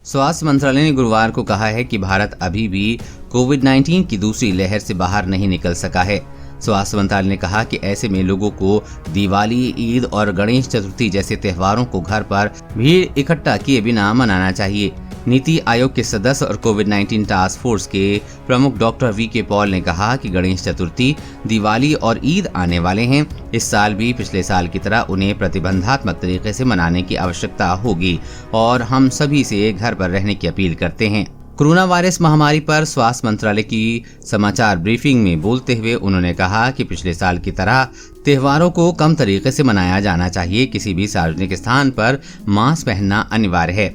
स्वास्थ्य मंत्रालय ने गुरुवार को कहा है कि भारत अभी भी कोविड-19 की दूसरी लहर से बाहर नहीं निकल सका है। स्वास्थ्य मंत्रालय ने कहा कि ऐसे में लोगों को दिवाली, ईद और गणेश चतुर्थी जैसे त्योहारों को घर पर भीड़ इकट्ठा किए बिना मनाना चाहिए। नीति आयोग के सदस्य और कोविड-19 टास्क फोर्स के प्रमुख डॉक्टर वी.के. पॉल ने कहा कि गणेश चतुर्थी, दिवाली और ईद आने वाले हैं। इस साल भी पिछले साल की तरह उन्हें प्रतिबंधात्मक तरीके से मनाने की आवश्यकता होगी और हम सभी से घर पर रहने की अपील करते हैं। कोरोना वायरस महामारी पर स्वास्थ्य मंत्रालय की समाचार ब्रीफिंग में बोलते हुए उन्होंने कहा कि पिछले साल की तरह त्योहारों को कम तरीके से मनाया जाना चाहिए। किसी भी सार्वजनिक स्थान पर मास्क पहनना अनिवार्य है।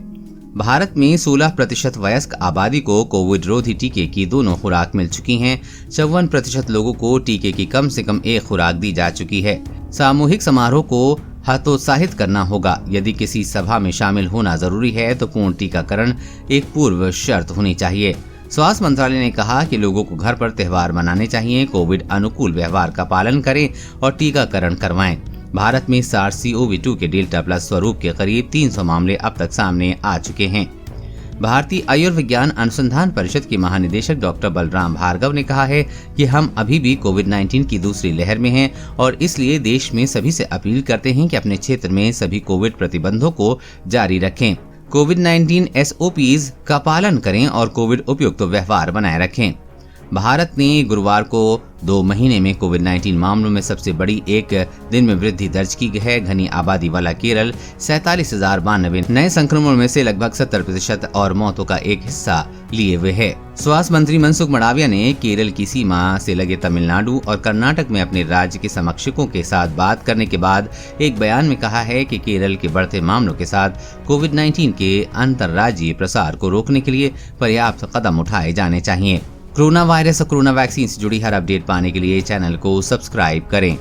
भारत में 16% वयस्क आबादी को कोविड रोधी टीके की दोनों खुराक मिल चुकी हैं। 54% लोगों को टीके की कम से कम एक खुराक दी जा चुकी है। सामूहिक समारोह को हतोत्साहित करना होगा। यदि किसी सभा में शामिल होना जरूरी है तो पूर्ण टीकाकरण एक पूर्व शर्त होनी चाहिए। स्वास्थ्य मंत्रालय ने कहा कि लोगों को घर पर त्योहार मनाने चाहिए, कोविड अनुकूल व्यवहार का पालन करें और टीकाकरण करवाएं। भारत में SARS-CoV-2 के डेल्टा प्लस स्वरूप के करीब 300 मामले अब तक सामने आ चुके हैं। भारतीय आयुर्विज्ञान अनुसंधान परिषद के महानिदेशक डॉक्टर बलराम भार्गव ने कहा है कि हम अभी भी कोविड-19 की दूसरी लहर में हैं और इसलिए देश में सभी से अपील करते हैं कि अपने क्षेत्र में सभी कोविड प्रतिबंधों को जारी रखें, कोविड-19 SOPs का पालन करें और कोविड उपयुक्त व्यवहार बनाए रखें। भारत ने गुरुवार को 2 महीने में कोविड-19 मामलों में सबसे बड़ी एक दिन में वृद्धि दर्ज की है। घनी आबादी वाला केरल 47,092 नए संक्रमण में से लगभग 70% और मौतों का एक हिस्सा लिए हुए है। स्वास्थ्य मंत्री मनसुख मंडाविया ने केरल की सीमा से लगे तमिलनाडु और कर्नाटक में अपने राज्य के समकक्षों के साथ बात करने के बाद एक बयान में कहा है कि केरल के बढ़ते मामलों के साथ कोविड-19 के अंतर्राज्यीय प्रसार को रोकने के लिए पर्याप्त कदम उठाए जाने चाहिए। कोरोना वायरस और कोरोना वैक्सीन से जुड़ी हर अपडेट पाने के लिए चैनल को सब्सक्राइब करें।